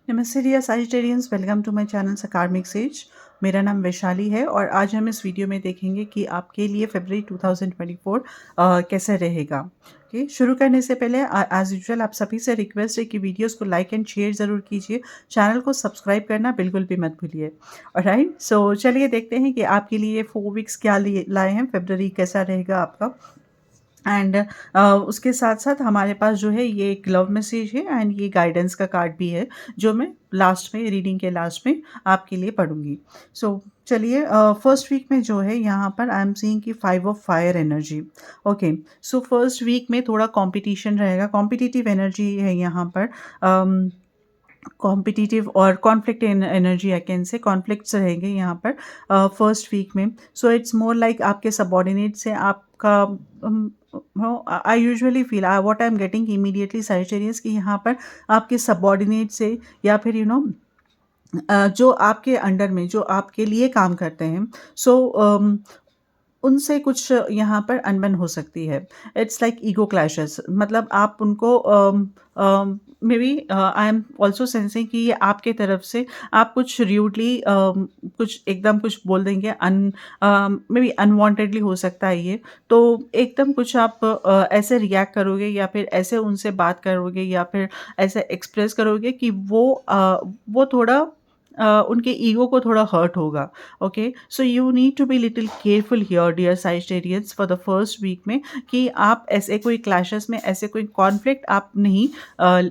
नमस्ते dear Sagittarians, welcome to my channel Sakarmik Sage. मेरा नाम वैशाली है और आज हम इस वीडियो में देखेंगे कि आपके लिए फरवरी 2024 कैसा रहेगा। ओके, शुरू करने से पहले एज यूजुअल आप सभी से रिक्वेस्ट है कि वीडियोस को लाइक एंड शेयर ज़रूर कीजिए। चैनल को सब्सक्राइब करना बिल्कुल भी मत भूलिए। ऑलराइट, सो चलिए देखते हैं कि आपके लिए 4 वीक्स क्या लाए हैं, फरवरी कैसा रहेगा आपका। एंड उसके साथ साथ हमारे पास जो है ये एक लव मैसेज है एंड ये गाइडेंस का कार्ड भी है, जो मैं लास्ट में रीडिंग के लास्ट में आपके लिए पढ़ूंगी। सो चलिए, फर्स्ट वीक में जो है यहाँ पर आई एम सीइंग कि 5 of fire energy. Okay, so first week में थोड़ा कंपटीशन रहेगा, कॉम्पिटिटिव एनर्जी है यहाँ पर। कॉम्पिटिटिव और conflict energy, I can say conflicts रहेंगे यहाँ पर फर्स्ट वीक में। सो इट्स मोर लाइक आपके सबॉर्डिनेट से आपका I usually feel what I am getting immediately Sagittarius कि यहाँ पर आपके सबॉर्डिनेट से या फिर जो आपके अंडर में जो आपके लिए काम करते हैं, सो उनसे कुछ यहाँ पर अनबन हो सकती है। इट्स लाइक ईगो क्लैशेस, मतलब आप उनको maybe I am also sensing कि ये आपके तरफ से आप कुछ र्यूडली कुछ एकदम कुछ बोल देंगे, मे बी अनवांटेडली हो सकता है ये। तो एकदम कुछ आप ऐसे रिएक्ट करोगे या फिर ऐसे उनसे बात करोगे या फिर ऐसे एक्सप्रेस करोगे कि वो थोड़ा उनके ईगो को थोड़ा हर्ट होगा। Okay, so you need to be little careful here dear Sagittarians for the first week में कि आप ऐसे कोई क्लैशेस में ऐसे कोई कॉन्फ्लिक्ट आप नहीं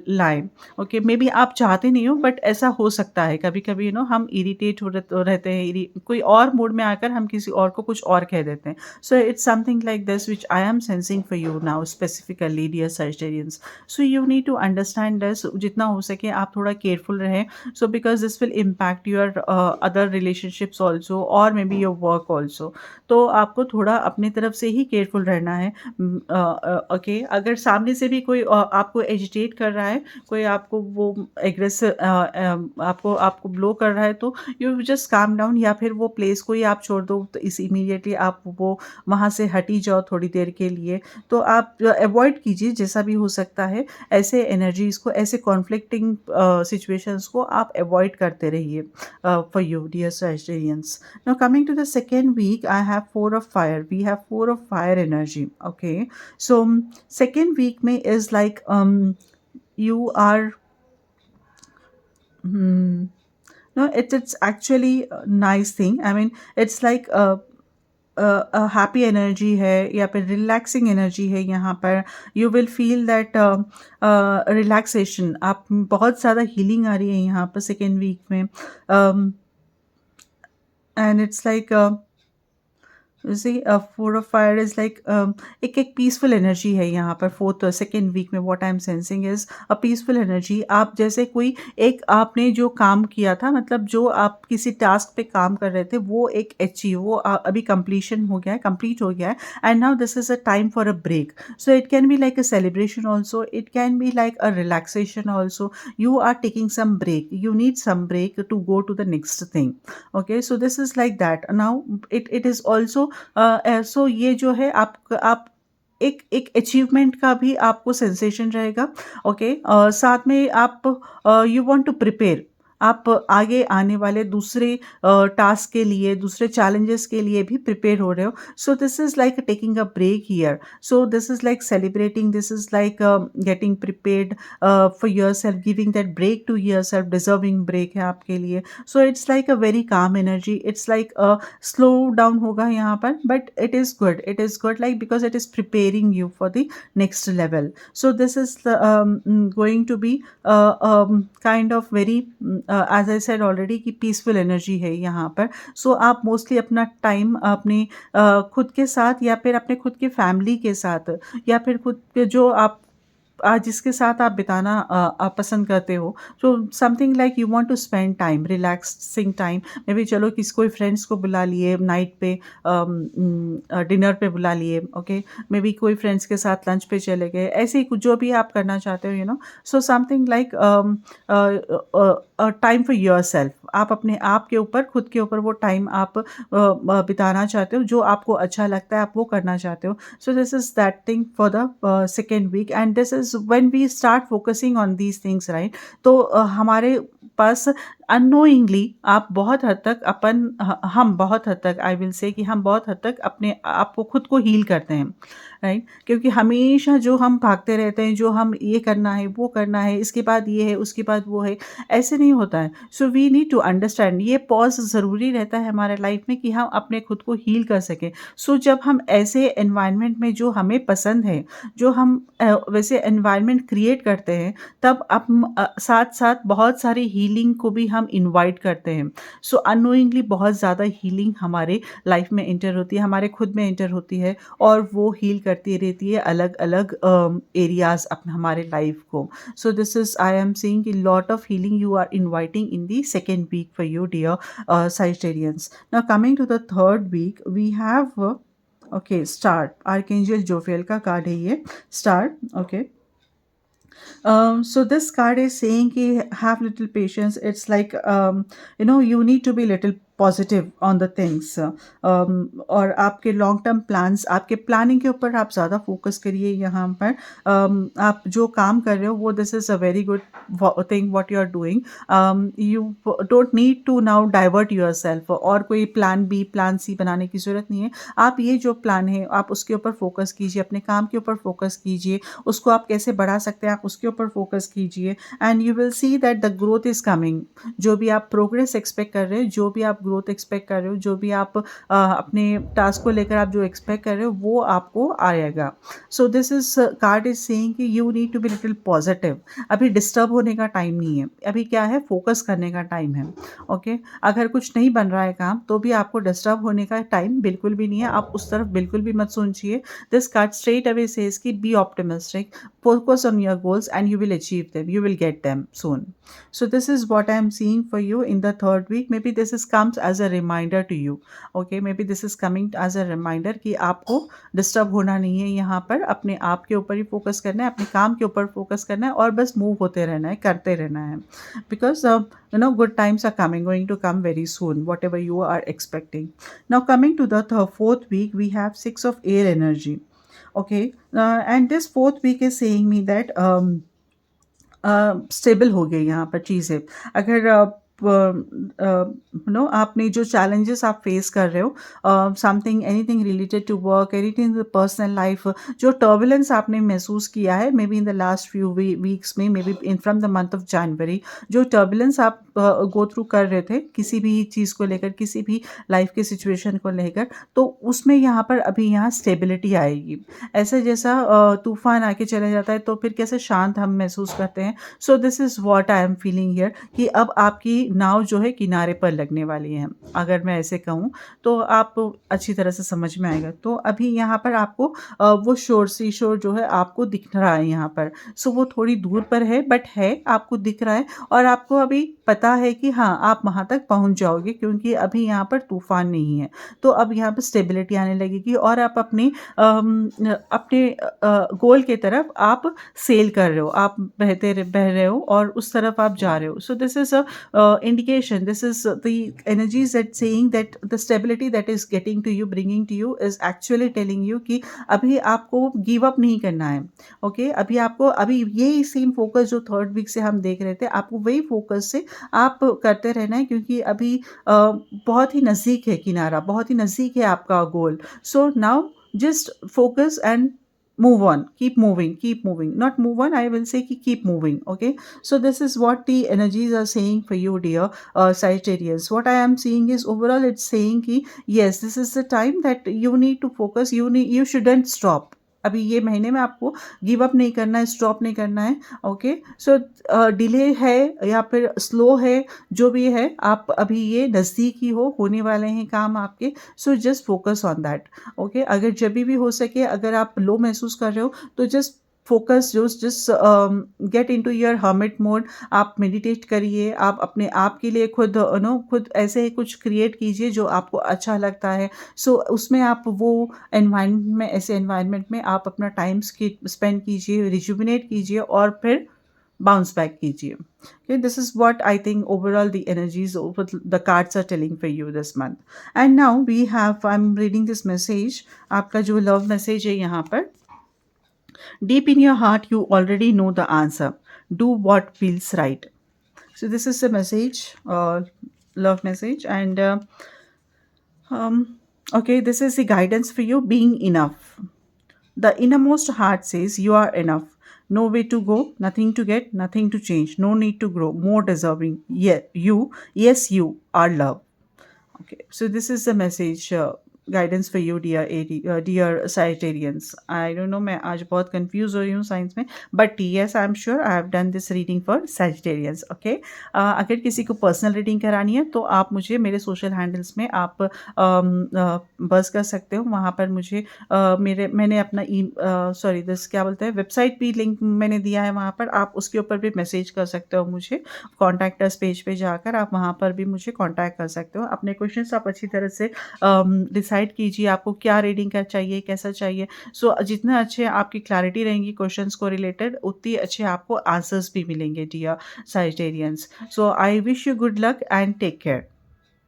लाएं। ओके, मे बी आप चाहते नहीं हो बट ऐसा हो सकता है कभी कभी। हम इरिटेट रहते हैं, कोई और मूड में आकर हम किसी और को कुछ और कह देते हैं। So it's something like this which I am sensing for you now specifically dear Sagittarians. So you need to understand this, जितना हो सके आप थोड़ा केयरफुल रहें। So because this will impact your other relationships also or maybe your work also. तो आपको थोड़ा अपनी तरफ से ही केयरफुल रहना है। ओके, अगर सामने से भी कोई आपको एजिटेट कर रहा है, कोई आपको वो एग्रेसिव आपको आपको ब्लो कर रहा है, तो यू जस्ट काम डाउन या फिर वो प्लेस को ही आप छोड़ दो। तो इस इमीडिएटली आप वो वहाँ से हटी जाओ थोड़ी देर के लिए। तो आप अवॉइड कीजिए जैसा भी हो सकता है, ऐसे एनर्जीज को, ऐसे कॉन्फ्लिक्टिंग सिचुएशंस को आप अवॉइड करते रहिए for you dear Sagittarians. Now coming to the second week, I have 4 of fire, we have 4 of fire energy. Okay, so second week में is like you are no, it's actually a nice thing. I mean, it's like happy energy है या फिर relaxing energy है यहाँ पर। You will feel that relaxation, आप बहुत ज़्यादा हीलिंग आ रही है यहाँ पर सेकेंड वीक में। And it's like see 4 of fire is like एक पीसफुल एनर्जी है यहाँ पर फोर्थ सेकेंड वीक में। What I am sensing is a peaceful energy. आप जैसे कोई एक आपने जो काम किया था, मतलब जो आप किसी टास्क पे काम कर रहे थे, वो एक अचीव, वो अभी कंप्लीशन हो गया है, कंप्लीट हो गया है। And now this is a time for a break. So it can be like a celebration also, it can be like a relaxation also. You are taking some break, you need some break to go to the next thing. Okay, so this is like that. Now it is also सो ये जो है आप एक achievement का भी आपको sensation रहेगा। Okay, साथ में आप यू वांट टू प्रिपेयर, आप आगे आने वाले दूसरे टास्क के लिए, दूसरे चैलेंजेस के लिए भी प्रिपेयर हो रहे हो। So this is like taking a break here. So this is like celebrating, this is like getting prepared for yourself, giving that break to yourself, deserving break है आपके लिए। So it's like a very calm energy, it's like slow down होगा यहाँ पर, but it is good, it is good like because it is preparing you for the next level. So this is going to be kind of very as I said already कि peaceful energy है यहाँ पर. So आप mostly अपना time अपने खुद के साथ या फिर अपने खुद के फैमिली के साथ या फिर खुद के जो आप जिसके साथ आप बिताना आप पसंद करते हो, तो something like you want to spend time, relaxing time. Maybe चलो किसी कोई फ्रेंड्स को बुला लिए नाइट पे, डिनर पे बुला लिए। ओके, मे बी कोई फ्रेंड्स के साथ लंच पे चले गए, ऐसे ही कुछ जो भी आप करना चाहते हो, so something like time for your self. आप अपने आप के ऊपर, खुद के ऊपर वो टाइम आप बिताना चाहते हो, जो आपको अच्छा लगता है आप वो करना चाहते हो। So this is that thing for the second week and this is because when we start focusing on these things right, तो हमारे पास अननोइंगली आप बहुत हद तक हम बहुत हद तक आई विल से कि हम बहुत हद तक अपने आप को खुद को हील करते हैं, राइट? क्योंकि हमेशा जो हम भागते रहते हैं, जो हम ये करना है, वो करना है, इसके बाद ये है, उसके बाद वो है, ऐसे नहीं होता है। So we need to understand ये पॉज़ ज़रूरी रहता है हमारे लाइफ में कि हम अपने खुद को हील कर सकें। सो जब हम ऐसे एनवायरनमेंट में जो हमें पसंद है, जो हम वैसे एनवायरनमेंट क्रिएट करते हैं, तब साथ-साथ बहुत सारी हीलिंग को भी हम इनवाइट करते हैं। सो अननोइंगली बहुत ज़्यादा हीलिंग हमारे लाइफ में एंटर होती है, हमारे खुद में एंटर होती है और वो हील करती रहती है अलग-अलग एरियाज़ हमारे लाइफ को। So this is I am seeing a lot of healing you are inviting in the second week for you, dear Sagittarians. Now coming to the third week, we have okay, Star. Archangel Jophiel का card है ये Star. Okay. So this card is saying कि have little patience. It's like you need to be little positive on the things, और आपके long term plans, आपके planning के ऊपर आप ज़्यादा फोकस करिए यहाँ पर। आप जो काम कर रहे हो वो this is a very good thing what you are doing. You don't need to now divert yourself और कोई प्लान बी प्लान सी बनाने की ज़रूरत नहीं है। आप ये जो प्लान है आप उसके ऊपर फोकस कीजिए, अपने काम के ऊपर फोकस कीजिए, उसको आप कैसे बढ़ा सकते हैं आप उसके ऊपर फोकस कीजिए, and you will see that the growth is coming. जो भी आप प्रोग्रेस एक्सपेक्ट कर रहे हो, जो भी आप ग्रोथ एक्सपेक्ट कर रहे हो, जो भी आप अपने टास्क को लेकर आप जो एक्सपेक्ट कर रहे हो वो आपको आएगा। So this is card is saying कि you need to be little positive. अभी डिस्टर्ब होने का टाइम नहीं है, अभी क्या है फोकस करने का टाइम है। ओके अगर कुछ नहीं बन रहा है काम तो भी आपको डिस्टर्ब होने का टाइम बिल्कुल भी नहीं है, आप उस तरफ बिल्कुल भी मत सोचिए। This card straight away says कि be optimistic, focus on your goals and you will achieve them, you will get them soon. So this is what I am seeing for you in the third week. Maybe this is comes as a reminder to you. Okay, maybe this is coming as a reminder कि आपको disturb होना नहीं है, यहाँ पर अपने आप के ऊपर ही फोकस करना है, अपने काम के ऊपर फोकस करना है और बस मूव होते रहना है, करते रहना है, because good times are going to come very soon, whatever you are expecting. Now coming to the fourth week, we have 6 of air energy. Okay, and this fourth week is saying me that stable हो गई यहाँ पर चीज़ें। अगर आपने जो challenges आप face कर रहे हो, something anything related to work, anything personal life, जो टर्बुलेंस आपने महसूस किया है maybe in the last few weeks में, maybe in from the month of January, जो टर्बुलेंस आप गो थ्रू कर रहे थे किसी भी चीज़ को लेकर, किसी भी लाइफ के सिचुएशन को लेकर, तो उसमें यहाँ पर अभी यहाँ स्टेबिलिटी आएगी। ऐसा जैसा तूफान आके चला जाता है तो फिर कैसे शांत हम महसूस करते हैं। So this is what I am feeling here कि अब आपकी नाव जो है किनारे पर लगने वाली है। अगर मैं ऐसे कहूँ तो आप अच्छी तरह से समझ में आएगा। तो अभी यहाँ पर आपको वो सी शोर जो है आपको दिख रहा है यहाँ पर। सो वो थोड़ी दूर पर है बट है, आपको दिख रहा है और आपको अभी पता है कि हाँ, आप वहाँ तक पहुँच जाओगे क्योंकि अभी यहाँ पर तूफ़ान नहीं है। तो अब यहाँ पर स्टेबिलिटी आने लगेगी और आप अपने गोल की तरफ आप सेल कर रहे हो, आप बह रहे हो और उस तरफ आप जा रहे हो। So this is a indication, this is the energies that saying that the stability that is getting to you, bringing to you is actually telling you कि अभी आपको गिव अप नहीं करना है। ओके अभी आपको अभी यही सेम फोकस जो थर्ड वीक से हम देख रहे थे, आपको वही फोकस से आप करते रहना है क्योंकि अभी बहुत ही नज़दीक है किनारा, बहुत ही नज़दीक है आपका goal. So now just focus and move on, keep moving, not move on, I will say keep moving. Okay, so this is what the energies are saying for you, dear Sagittarius. What I am seeing is overall it's saying कि yes, this is the time that you need to focus, you shouldn't stop. अभी ये महीने में आपको give up नहीं करना है, stop नहीं करना है। ओके सो डिले है या फिर स्लो है, जो भी है, आप अभी ये नज़दीक ही होने वाले हैं काम आपके। So just focus on that. Okay अगर जब भी हो सके, अगर आप लो महसूस कर रहे हो तो just focus, just get into your hermit mode. आप मेडिटेट करिए, आप अपने आप के लिए खुद ऐसे कुछ क्रिएट कीजिए जो आपको अच्छा लगता है। सो उसमें आप वो एनवायरनमेंट में, ऐसे एनवायरनमेंट में आप अपना टाइम स्पेंड कीजिए, रिजुविनेट कीजिए और फिर बाउंस बैक कीजिए। Okay, this is what I think overall the energies over the cards are telling for you this month. And now we have, I'm reading this message, आपका जो love message है यहाँ पर, Deep in your heart, you already know the answer. Do what feels right. So this is the message, love message, and okay, this is the guidance for you. Being enough. The innermost heart says you are enough. No way to go, nothing to get, nothing to change. No need to grow. More deserving. Yeah, you. Yes, you are love. Okay, so this is the message, guidance for you dear dear Sagittarians. I don't know, मैं आज बहुत confuse हो रही हूँ signs में, but yes I am sure I have done this reading for Sagittarians. Okay, अगर किसी को पर्सनल रीडिंग करानी है तो आप मुझे मेरे सोशल हैंडल्स में आप बस कर सकते हो. वहाँ पर मुझे मैंने अपना सॉरी दिस क्या बोलते हैं, वेबसाइट भी लिंक मैंने दिया है. वहाँ पर आप उसके ऊपर भी मैसेज कर सकते हो मुझे. कॉन्टैक्ट अस पेज पे जाकर आप वहाँ पर भी मुझे कॉन्टैक्ट कर सकते हो. अपने क्वेश्चंस आप अच्छी तरह से डिसाइड कीजिए आपको क्या रीडिंग का चाहिए, कैसा चाहिए. सो जितना अच्छे आपकी क्लैरिटी रहेंगी क्वेश्चंस को रिलेटेड, उतनी अच्छे आपको आंसर्स भी मिलेंगे dear Sagittarians. So I wish you good luck and take care.